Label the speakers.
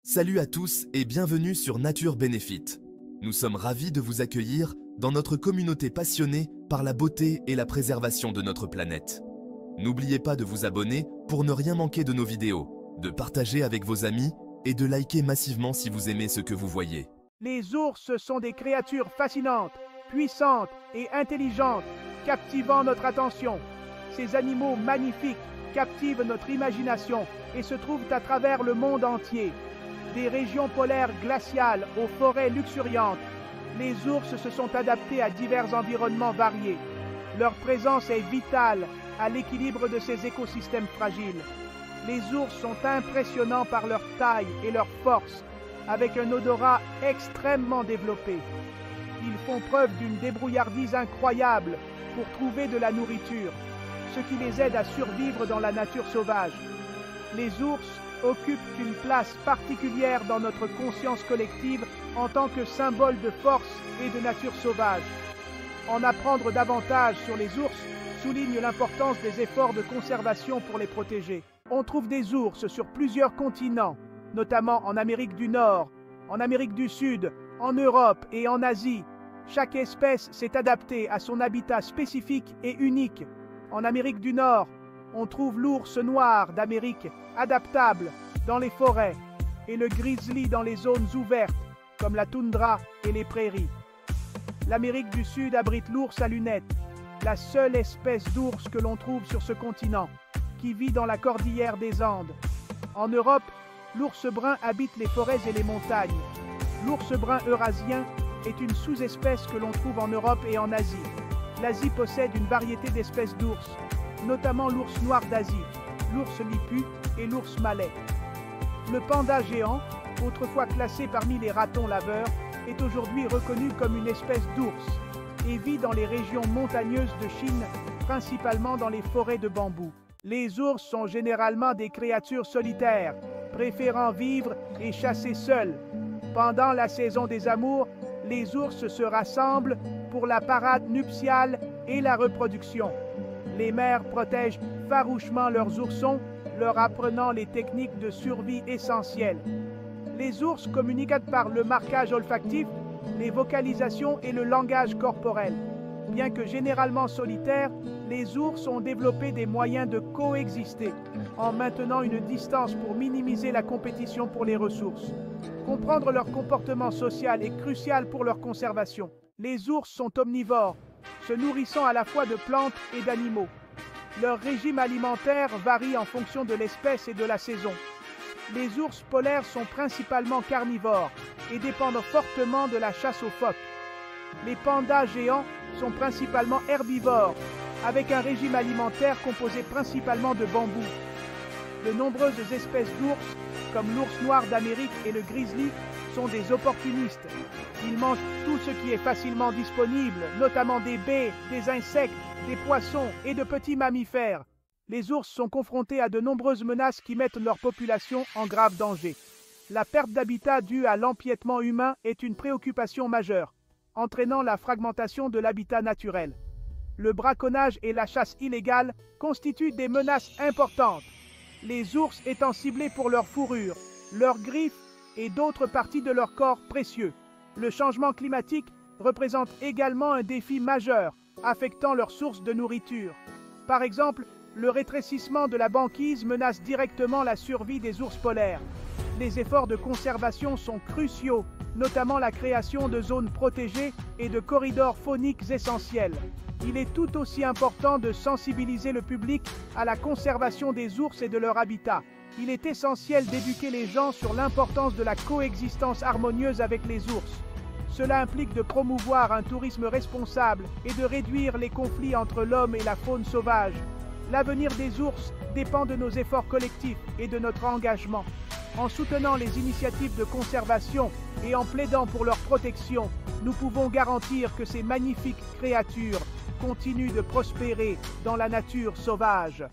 Speaker 1: Salut à tous et bienvenue sur Nature Benefit. Nous sommes ravis de vous accueillir dans notre communauté passionnée par la beauté et la préservation de notre planète. N'oubliez pas de vous abonner pour ne rien manquer de nos vidéos, de partager avec vos amis et de liker massivement si vous aimez ce que vous voyez.
Speaker 2: Les ours sont des créatures fascinantes, puissantes et intelligentes, captivant notre attention. Ces animaux magnifiques captivent notre imagination et se trouvent à travers le monde entier. Des régions polaires glaciales aux forêts luxuriantes, les ours se sont adaptés à divers environnements variés. Leur présence est vitale à l'équilibre de ces écosystèmes fragiles. Les ours sont impressionnants par leur taille et leur force, avec un odorat extrêmement développé. Ils font preuve d'une débrouillardise incroyable pour trouver de la nourriture, ce qui les aide à survivre dans la nature sauvage. Les ours occupent une place particulière dans notre conscience collective en tant que symbole de force et de nature sauvage. En apprendre davantage sur les ours souligne l'importance des efforts de conservation pour les protéger. On trouve des ours sur plusieurs continents, notamment en Amérique du Nord, en Amérique du Sud, en Europe et en Asie. Chaque espèce s'est adaptée à son habitat spécifique et unique. En Amérique du Nord, on trouve l'ours noir d'Amérique, adaptable dans les forêts, et le grizzly dans les zones ouvertes, comme la toundra et les prairies. L'Amérique du Sud abrite l'ours à lunettes, la seule espèce d'ours que l'on trouve sur ce continent, qui vit dans la cordillère des Andes. En Europe, l'ours brun habite les forêts et les montagnes. L'ours brun eurasien est une sous-espèce que l'on trouve en Europe et en Asie. L'Asie possède une variété d'espèces d'ours, notamment l'ours noir d'Asie, l'ours lipu et l'ours malais. Le panda géant, autrefois classé parmi les ratons laveurs, est aujourd'hui reconnu comme une espèce d'ours et vit dans les régions montagneuses de Chine, principalement dans les forêts de bambou. Les ours sont généralement des créatures solitaires, préférant vivre et chasser seuls. Pendant la saison des amours, les ours se rassemblent pour la parade nuptiale et la reproduction. Les mères protègent farouchement leurs oursons, leur apprenant les techniques de survie essentielles. Les ours communiquent par le marquage olfactif, les vocalisations et le langage corporel. Bien que généralement solitaires, les ours ont développé des moyens de coexister, en maintenant une distance pour minimiser la compétition pour les ressources. Comprendre leur comportement social est crucial pour leur conservation. Les ours sont omnivores, se nourrissant à la fois de plantes et d'animaux. Leur régime alimentaire varie en fonction de l'espèce et de la saison. Les ours polaires sont principalement carnivores et dépendent fortement de la chasse aux phoques. Les pandas géants sont principalement herbivores, avec un régime alimentaire composé principalement de bambou. De nombreuses espèces d'ours, comme l'ours noir d'Amérique et le grizzly, sont des opportunistes. Ils mangent tout ce qui est facilement disponible, notamment des baies, des insectes, des poissons et de petits mammifères. Les ours sont confrontés à de nombreuses menaces qui mettent leur population en grave danger. La perte d'habitat due à l'empiètement humain est une préoccupation majeure, entraînant la fragmentation de l'habitat naturel. Le braconnage et la chasse illégale constituent des menaces importantes. Les ours étant ciblés pour leur fourrure, leurs griffes et d'autres parties de leur corps précieux. Le changement climatique représente également un défi majeur, affectant leurs sources de nourriture. Par exemple, le rétrécissement de la banquise menace directement la survie des ours polaires. Les efforts de conservation sont cruciaux, notamment la création de zones protégées et de corridors fauniques essentiels. Il est tout aussi important de sensibiliser le public à la conservation des ours et de leur habitat. Il est essentiel d'éduquer les gens sur l'importance de la coexistence harmonieuse avec les ours. Cela implique de promouvoir un tourisme responsable et de réduire les conflits entre l'homme et la faune sauvage. L'avenir des ours dépend de nos efforts collectifs et de notre engagement. En soutenant les initiatives de conservation et en plaidant pour leur protection, nous pouvons garantir que ces magnifiques créatures continuent de prospérer dans la nature sauvage.